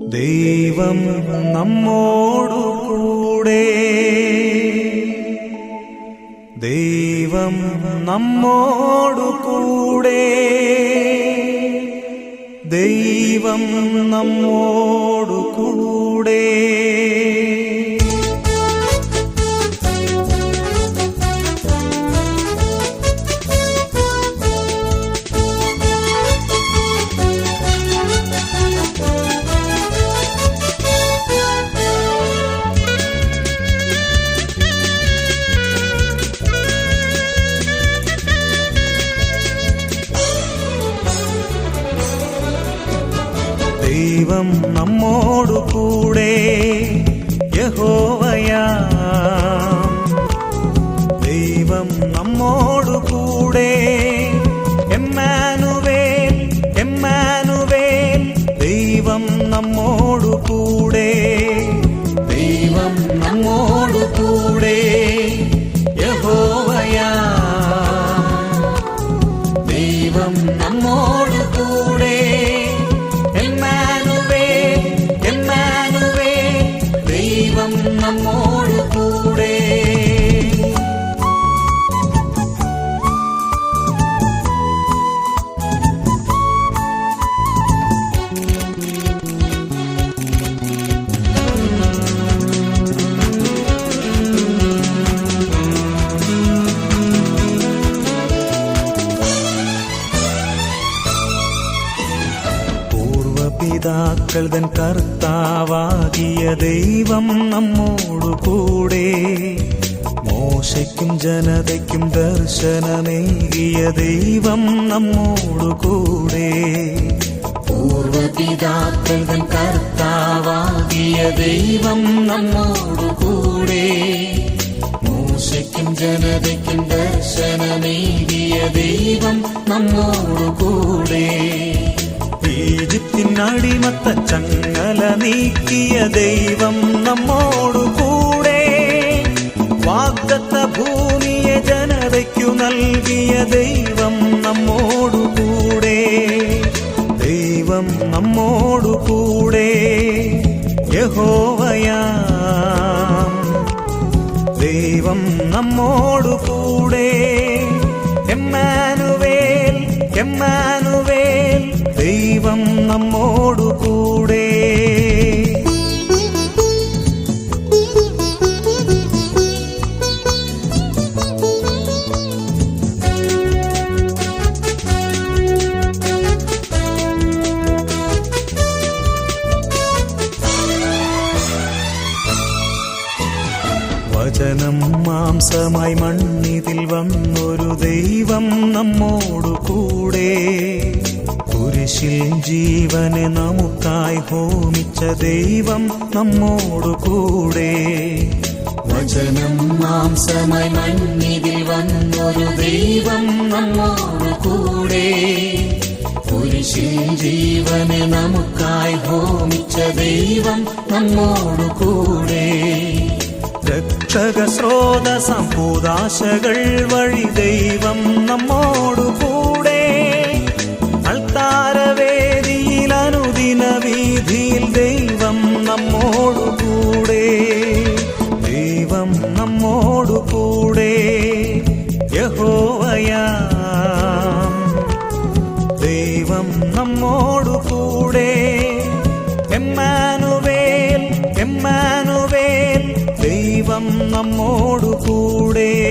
ദൈവം നമ്മോടു കൂടെ, ദൈവം നമ്മോടു കൂടെ, ദൈവം നമ്മോടു കൂടെ. ദൈവം നമ്മോടു കൂടെ, യഹോവയാം ദൈവം നമ്മോടു കൂടെ. എമ്മാനുവേൽ, എമ്മാനുവേൽ, ദൈവം നമ്മോടു കൂടെ, ദൈവം നമ്മോടു കൂടെ. യഹോവയാം ദൈവം നമ്മോടു കൂടെ. നമ്മോട് കൂടെ. പൂർവപിതാക്കൾ തൻ കർത്താവാകിയ ദൈവം നമ്മോടു കൂടെ. മോശയ്ക്കും ജനതയ്ക്കും ദർശനമേകിയ ദൈവം നമ്മോടു കൂടെ. പൂർവപിതാക്കൾ തൻ കർത്താവാകിയ ദൈവം നമ്മോടു കൂടെ. മോശയ്ക്കും ജനതയ്ക്കും ദർശനമേകിയ ദൈവം നമ്മോടു കൂടെ. ഈജിപ്തിൻ അടിമത്ത ചങ്ങല നീക്കിയ ദൈവം നമ്മോടു കൂടെ. വാഗ്ദത്ത ഭൂമിയെ ജനതയ്ക്കു നൽകിയ ദൈവം നമ്മോടു കൂടെ, ദൈവം നമ്മോടു കൂടെ. യഹോവയാം ദൈവം നമ്മോടു കൂടെ. എമ്മാനുവേൽ, എമ്മാനുവേൽ, ദൈവം നമ്മോടു കൂടെ. വചനം മാംസമായി മണ്ണിതിൽ വന്നൊരു ദൈവം നമ്മോടു കൂടെ. കുരിശിൽ ജീവനെ നമുക്കായി ഹോമിച്ച ദൈവം നമ്മോടു കൂടെ. വചനം മാംസമായി മണ്ണിതിൽ വന്നൊരു ദൈവം നമ്മോടു കൂടെ. കുരിശിൽ ജീവനെ നമുക്കായി ഹോമിച്ച ദൈവം നമ്മോടു കൂടെ. രക്ഷക സ്രോതസ്സം ഭൂദാശകൾ വഴി ദൈവം നമ്മോടു കൂടെ. അൾത്താരവേദിയിൽ അനുദിന വീതിയിൽ ദൈവം നമ്മോടു കൂടെ, ദൈവം നമ്മോടു കൂടെ. യഹോവയാം ദൈവം നമ്മോടു കൂടെ. എമ്മാനുവേൽ, എമ്മാനുവേൽ, ദൈവം നമ്മോടു കൂടെ.